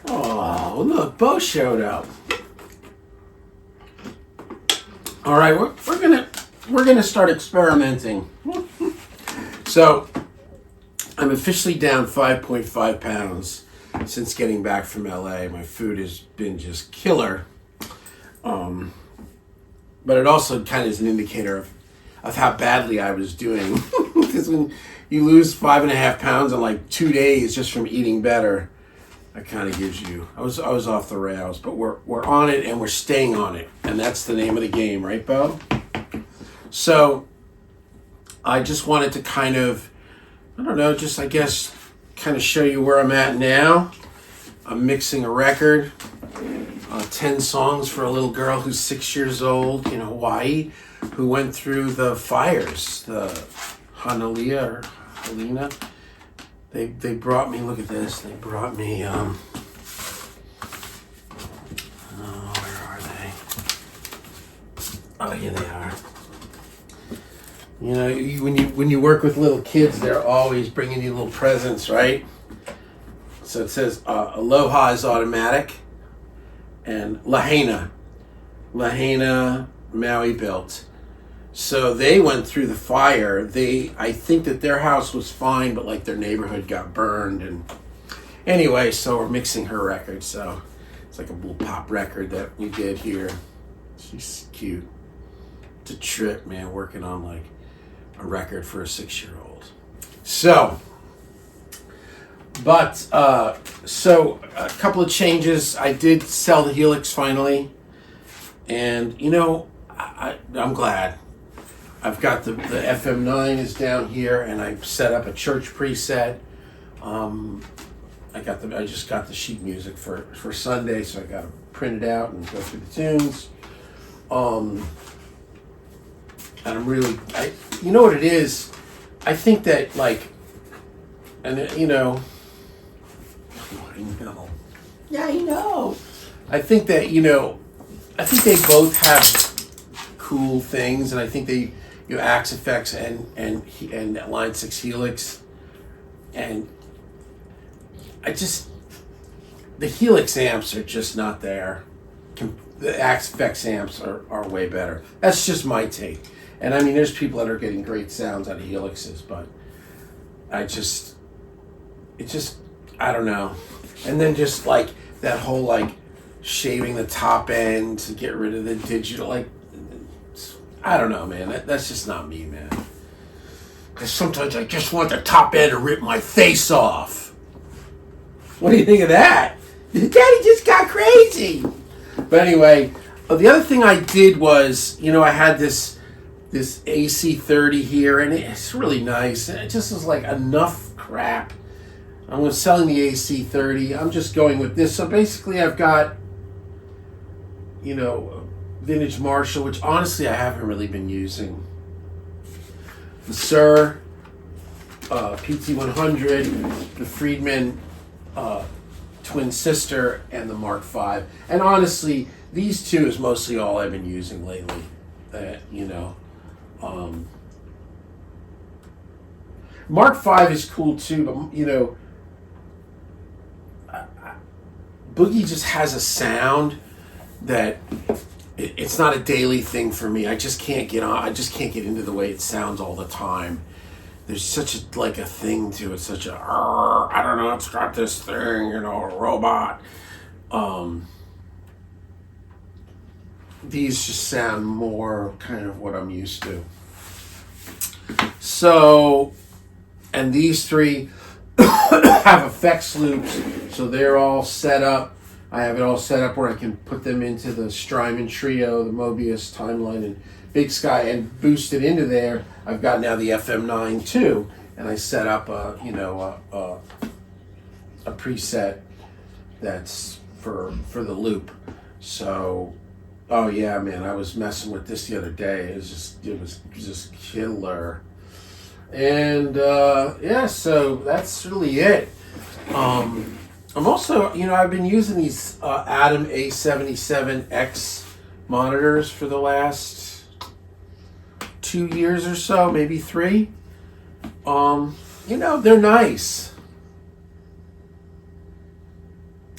Oh, look, Bo showed up. All right, we're gonna start experimenting. So, I'm officially down 5.5 pounds since getting back from LA. My food has been just killer. But it also kind of is an indicator of how badly I was doing. Because when you lose 5.5 pounds in like 2 days just from eating better, that kind of gives you. I was off the rails, but we're on it and we're staying on it, and that's the name of the game, right, Bo? So I just wanted to kind of, I don't know, just I guess kind of show you where I'm at now. I'm mixing a record, 10 songs for a little girl who's 6 years old in Hawaii, who went through the fires, the Helena. They brought me, look at this, they brought me, where are they? Oh, here they are. You know, when you work with little kids, they're always bringing you little presents, right? So it says, Aloha is automatic, and Lahaina, Maui built. So they went through the fire. I think that their house was fine, but like their neighborhood got burned. And anyway, so we're mixing her record. So it's like a little pop record that we did here. She's cute. It's a trip, man, working on like a record for a 6-year-old. So a couple of changes. I did sell the Helix finally. And, you know, I'm glad. I've got the FM9 is down here, and I've set up a church preset. I just got the sheet music for Sunday, so I got to print it out and go through the tunes. And I'm really, you know what it is? I think that like, and you know, I know. Yeah, I know. I think that, you know, I think they both have cool things, and I think they, you know, Axe Effects and Line 6 Helix, and the Helix amps are just not there. The Axe Effects amps are way better. That's just my take. And I mean, there's people that are getting great sounds out of Helixes, but I don't know. And then just like that whole like shaving the top end to get rid of the digital, like, I don't know, man. That's just not me, man. Because sometimes I just want the top end to rip my face off. What do you think of that? Daddy just got crazy. But anyway, the other thing I did was, you know, I had this AC30 here, and it's really nice. And it just was like enough crap. I'm selling the AC30. I'm just going with this. So basically, I've got, you know, vintage Marshall, which honestly I haven't really been using. The Sir PT100, the Friedman twin sister, and the Mark V. And honestly, these two is mostly all I've been using lately. You know, Mark V is cool too, but you know, Boogie just has a sound that it's not a daily thing for me. I just can't get on. I just can't get into the way it sounds all the time. There's such a thing to it. Such a I don't know. It's got this thing, you know, a robot. These just sound more kind of what I'm used to. So, and these three have effects loops, so they're all set up. I have it all set up where I can put them into the Strymon Trio, the Mobius, Timeline, and Big Sky, and boost it into there. I've got now the FM9 too, and I set up a preset that's for the loop. So, oh yeah, man, I was messing with this the other day. It was just killer. And yeah, so that's really it. I'm also, you know, I've been using these Adam A77X monitors for the last 2 years or so, maybe 3. You know, they're nice.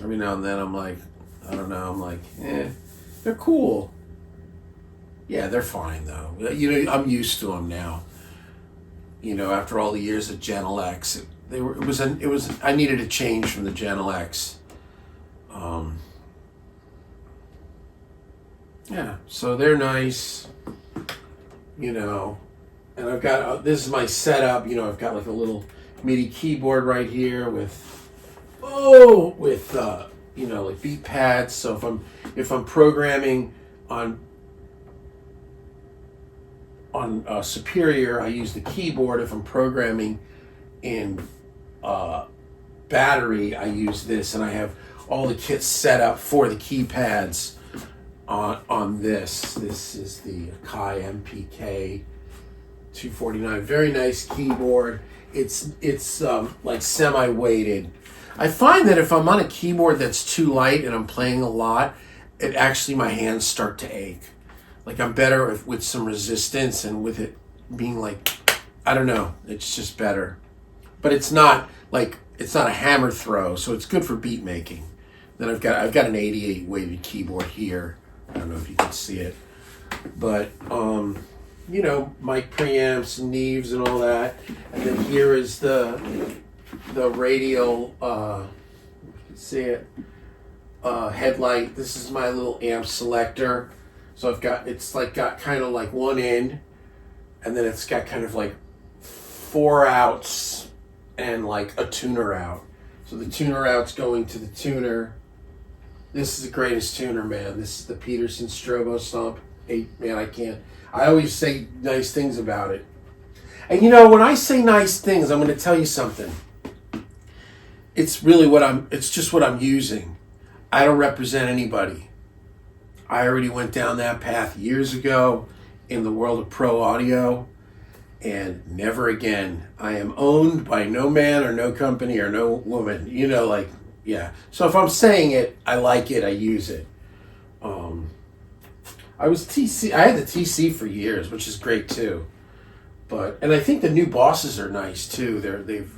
Every now and then I'm like, I don't know, I'm like, they're cool. Yeah, they're fine though. You know, I'm used to them now. You know, after all the years of Genelecs, I needed a change from the Genelecs. Yeah, so they're nice, you know, and I've got, this is my setup, you know, I've got like a little MIDI keyboard right here with, you know, like beat pads. So if I'm programming on Superior, I use the keyboard. If I'm programming in Battery, I use this, and I have all the kits set up for the keypads on this. This is the Akai MPK 249. Very nice keyboard. It's like semi-weighted. I find that if I'm on a keyboard that's too light and I'm playing a lot, it actually, my hands start to ache. Like I'm better with some resistance and with it being like, I don't know, it's just better. But it's not a hammer throw, so it's good for beat making. Then I've got an 88 weighted keyboard here. I don't know if you can see it, but you know, mic preamps and Neves and all that. And then here is the radial, you can see it, headlight. This is my little amp selector. So it's got kind of like one in, and then it's got kind of like 4 outs and like a tuner out. So the tuner out's going to the tuner. This is the greatest tuner, man. This is the Peterson Strobo Stomp 8. Man, I always say nice things about it. And you know, when I say nice things, I'm going to tell you something. It's just what I'm using. I don't represent anybody. I already went down that path years ago in the world of pro audio, and never again. I am owned by no man or no company or no woman. You know, like, yeah. So if I'm saying it, I like it, I use it. I had the TC for years, which is great too. And I think the new bosses are nice too. They've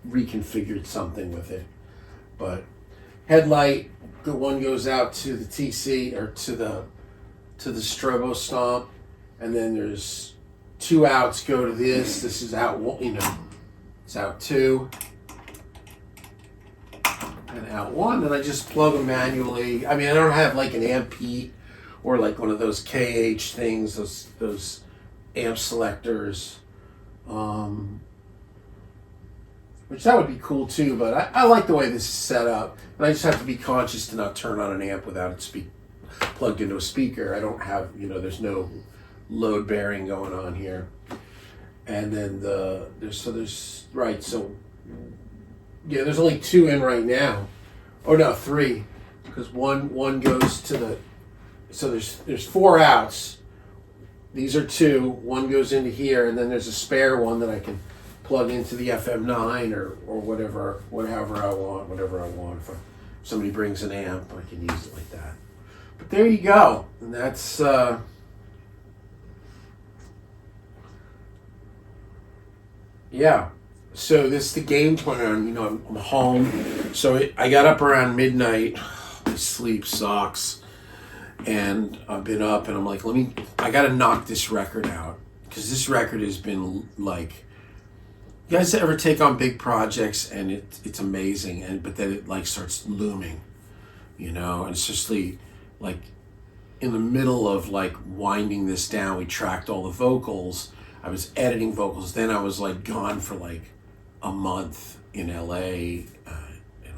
reconfigured something with it. But headlight, one goes out to the TC or to the Strobo Stomp, and then there's 2 outs go to this. This is out 1, you know, it's out 2 and out 1. And I just plug them manually. I mean, I don't have like an amp Pete or like one of those KH things, those amp selectors, which that would be cool too. But I like the way this is set up, and I just have to be conscious to not turn on an amp without it plugged into a speaker. I don't have, you know, there's no load bearing going on here. And then there's only 2 in right now. Oh no, 3, because one goes to the. So there's 4 outs. These are 2. One goes into here, and then there's a spare one that I can plug into the FM9 or whatever I want. If somebody brings an amp, I can use it like that. But there you go, and that's. Yeah. So this is the game plan. You know, I'm home. So I got up around midnight. My sleep sucks. And I've been up, and I'm like, I got to knock this record out. Because this record has been like, you guys ever take on big projects and it's amazing, but then it like starts looming, you know, and especially like in the middle of like winding this down, we tracked all the vocals. I was editing vocals. Then I was like gone for like a month in LA, in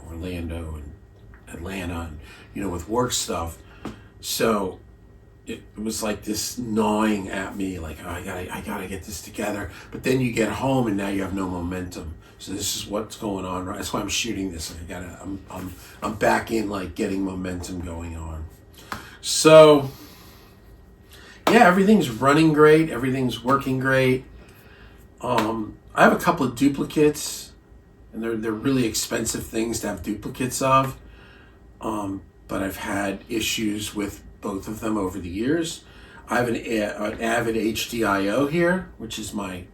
Orlando and Atlanta, and, you know, with work stuff. So it was like this gnawing at me, like, oh, I gotta get this together. But then you get home and now you have no momentum. So this is what's going on, right? That's why I'm shooting this. I'm back in like getting momentum going on. So yeah, everything's running great. Everything's working great. I have a couple of duplicates, and they're really expensive things to have duplicates of. But I've had issues with both of them over the years. I have an Avid HDIO here, which is my,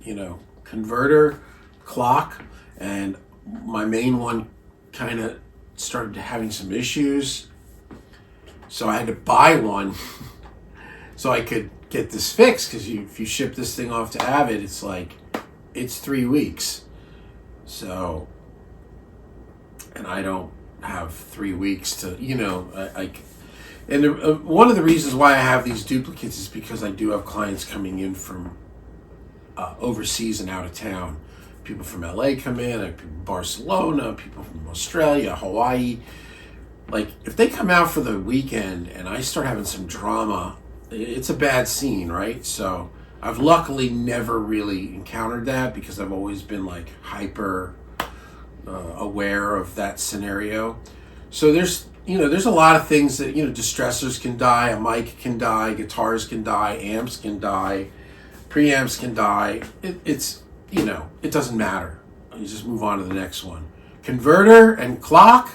you know, converter clock, and my main one kind of started having some issues. So I had to buy one so I could get this fixed, because if you ship this thing off to Avid, it's 3 weeks. So, and I don't have 3 weeks to, and one of the reasons why I have these duplicates is because I do have clients coming in from overseas and out of town. People from LA come in, people from Barcelona, people from Australia, Hawaii. Like, if they come out for the weekend and I start having some drama, it's a bad scene, right? So I've luckily never really encountered that, because I've always been like hyper aware of that scenario. So there's a lot of things that, distressors can die, a mic can die, guitars can die, amps can die, preamps can die. It doesn't matter. You just move on to the next one. Converter and clock,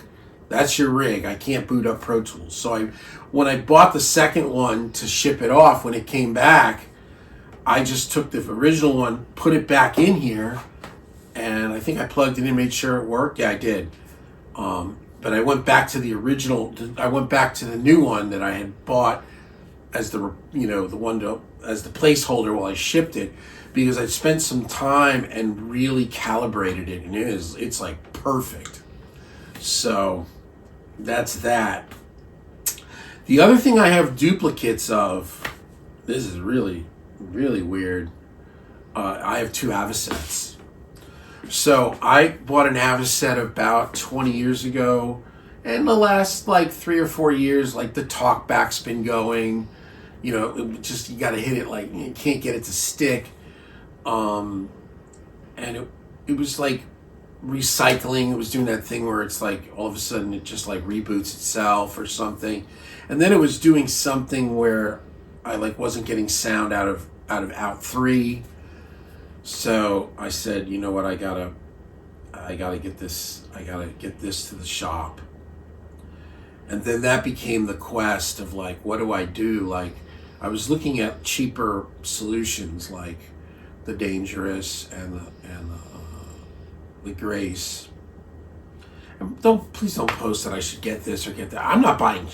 that's your rig. I can't boot up Pro Tools. So when I bought the second one to ship it off, when it came back, I just took the original one, put it back in here, and I think I plugged it in, made sure it worked. Yeah, I did. But I went back to the original. I went back to the new one that I had bought as the placeholder while I shipped it, because I'd spent some time and really calibrated it, and it's like perfect. So that's that. The other thing I have duplicates of, this is really, really weird. I have 2 Avocets. So I bought an Avocet about 20 years ago, and the last 3 or 4 years, the talkback's been going. You got to hit it, you can't get it to stick. And it was recycling. It was doing that thing where it's all of a sudden it just reboots itself or something. And then it was doing something where I wasn't getting sound out of out 3. So I said, you know what, I gotta get this to the shop. And then that became the quest of what do I do? I was looking at cheaper solutions like the Dangerous and the Grace. And please don't post that I should get this or get that. I'm not buying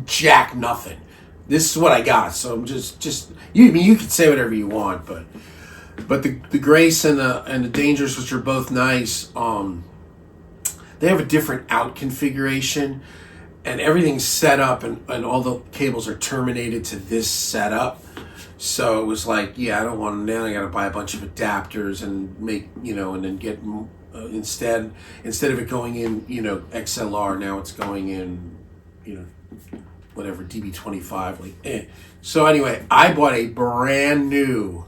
jack nothing. This is what I got. So I'm just you can say whatever you want, but the Grace and the Dangerous, which are both nice, they have a different out configuration, and everything's set up, and all the cables are terminated to this setup. So it was I don't want them. Then I got to buy a bunch of adapters and make, and then get, instead of it going in, XLR, now it's going in, whatever, DB25. So anyway, I bought a brand new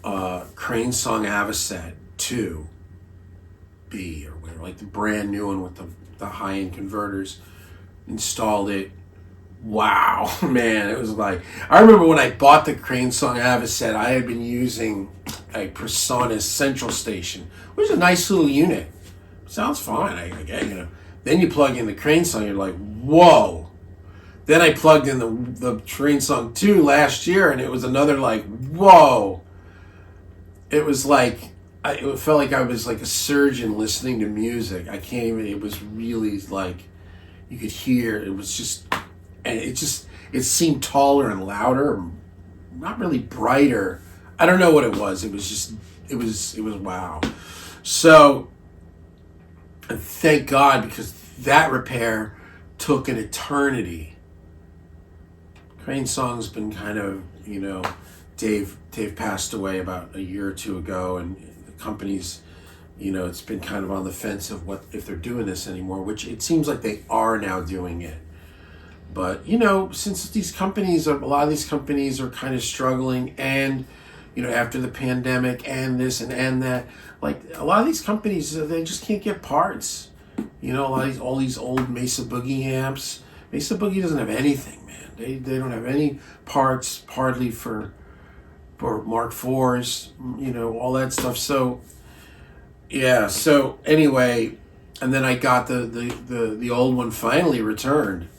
Cranesong Avocet 2B or whatever, the brand new one with the high-end converters. Installed it. Wow, man, it was I remember when I bought the Cranesong Avocet, I had been using a PreSonus Central Station, which is a nice little unit. Sounds fine, I get, Then you plug in the Cranesong, you're like, whoa. Then I plugged in the Cranesong 2 last year, and it was another whoa. It was it felt like I was a surgeon listening to music. I can't even, it was really you could hear, it was just, and it seemed taller and louder, not really brighter. I don't know what it was. It was wow. So, and thank God, because that repair took an eternity. Cranesong's been kind of, Dave passed away about a year or 2 ago, and the company's, it's been kind of on the fence of what if they're doing this anymore, which it seems like they are now doing it. But, since a lot of these companies are kind of struggling, and, after the pandemic and this and that, a lot of these companies, they just can't get parts. All these old Mesa Boogie amps. Mesa Boogie doesn't have anything, man. They don't have any parts, hardly for Mark IVs, all that stuff. So, yeah. So anyway, and then I got the old one finally returned,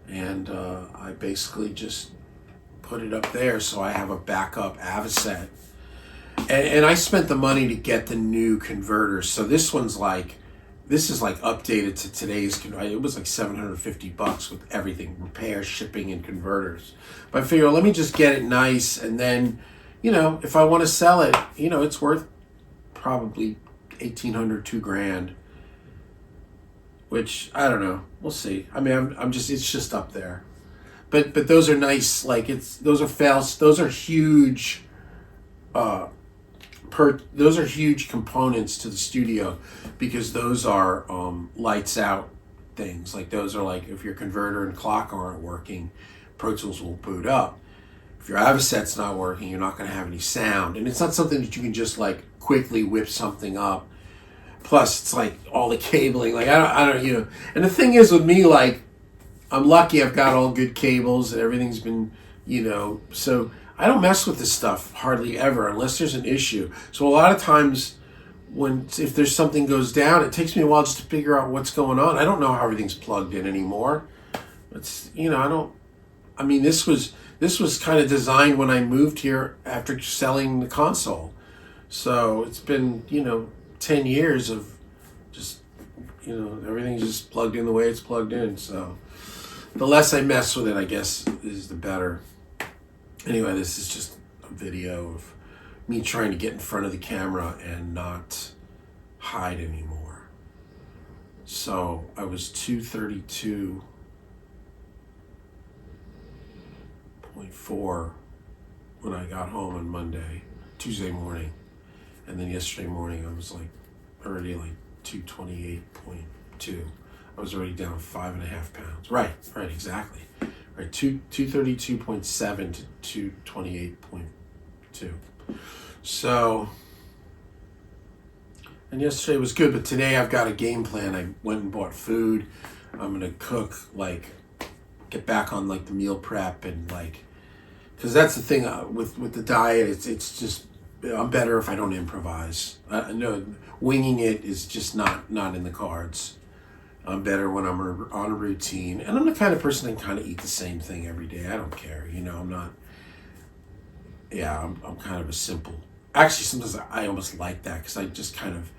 and I basically just put it up there so I have a backup Avocet. And I spent the money to get the new converters. So this one's this is like updated to today's. It was like $750 with everything, repair, shipping, and converters. But I figure, let me just get it nice, and then, if I want to sell it, it's worth probably $1,800, $2,000. Which I don't know. We'll see. I mean, it's just up there. But those are nice. Like those are huge. Those are huge components to the studio, because those are lights out things. Like those are like, if your converter and clock aren't working, Pro Tools will boot up. If your Avoset's not working, you're not going to have any sound, and it's not something that you can just like quickly whip something up. Plus, it's like all the cabling. Like I don't. And the thing is with me, like, I'm lucky I've got all good cables and everything's been, so I don't mess with this stuff hardly ever unless there's an issue. So a lot of times if there's something goes down, it takes me a while just to figure out what's going on. I don't know how everything's plugged in anymore. It's, this was kind of designed when I moved here after selling the console. So it's been, 10 years of just, everything's just plugged in the way it's plugged in. So the less I mess with it, I guess, is the better. Anyway, this is just a video of me trying to get in front of the camera and not hide anymore. So I was 232.4 when I got home on Tuesday morning. And then yesterday morning, I was like already like 228.2. I was already down 5.5 pounds. Right, exactly. Right, 232.7 to 228.2. So, and yesterday was good, but today I've got a game plan. I went and bought food. I'm gonna cook, like, get back on like the meal prep and like, because that's the thing with the diet. It's just, I'm better if I don't improvise. No, winging it is just not in the cards. I'm better when I'm on a routine. And I'm the kind of person that can kind of eat the same thing every day. I don't care. I'm not... Yeah, I'm kind of a simple... Actually, sometimes I almost like that, because I just kind of...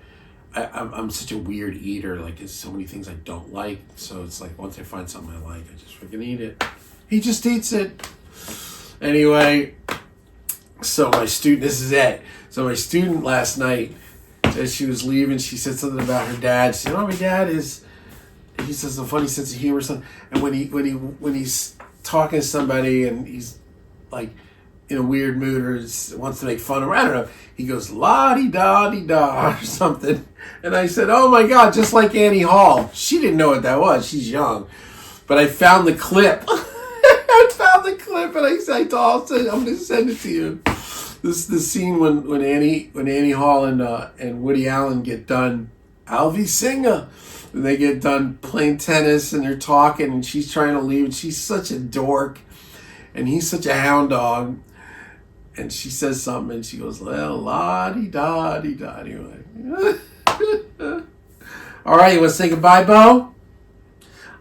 I'm such a weird eater. Like, there's so many things I don't like. So it's like, once I find something I like, I just freaking eat it. He just eats it. Anyway... So my student, this is it. So my student last night, as she was leaving, she said something about her dad. She said, my dad is, he says a funny sense of humor. And when he's talking to somebody and he's like in a weird mood or wants to make fun of, I don't know, he goes, la-di-da-di-da or something. And I said, oh my God, just like Annie Hall. She didn't know what that was. She's young. But I found the clip. And I said, I'm going to send it to you. This is the scene when Annie Hall and Woody Allen get done. Alvy Singer. And they get done playing tennis and they're talking and she's trying to leave. And she's such a dork. And he's such a hound dog. And she says something and she goes, well, la-di-da-di-da. Anyway. All right, you want to say goodbye, Bo?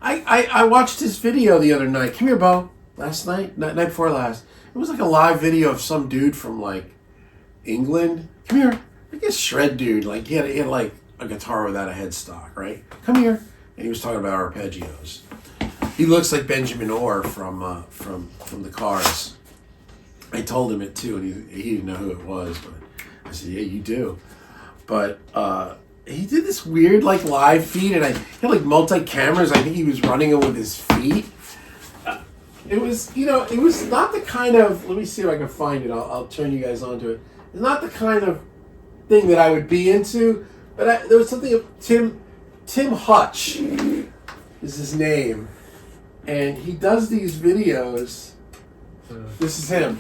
I watched this video the other night. Come here, Bo. Last night? Night before last. It was like a live video of some dude from like England. Come here. Like a shred dude. Like he had like a guitar without a headstock, right? Come here. And he was talking about arpeggios. He looks like Benjamin Orr from the Cars. I told him it too, and he didn't know who it was, but I said, yeah, you do. But he did this weird like live feed, and he had like multi-cameras. I think he was running it with his feet. It was, it was not the kind of, let me see if I can find it. I'll turn you guys on to it. It's not the kind of thing that I would be into, but there was something of Tim Hutch is his name. And he does these videos. This is him.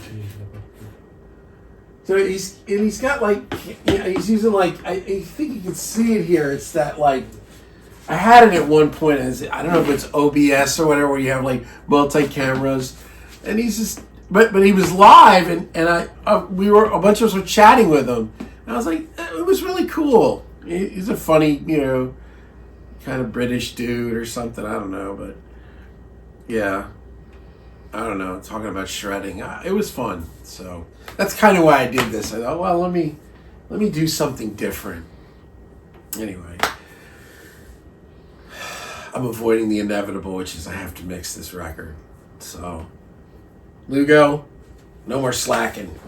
So he's got like, he's using like, I think you can see it here. It's that like, I had it at one point as, I don't know if it's OBS or whatever, where you have like multi-cameras, and he's just, but he was live, and a bunch of us were chatting with him, and I was like, it was really cool. He's a funny, kind of British dude or something, I don't know, but yeah, I don't know, talking about shredding, it was fun. So that's kind of why I did this. I thought, well, let me do something different. Anyway. I'm avoiding the inevitable, which is I have to mix this record. So, Lugo, no more slacking.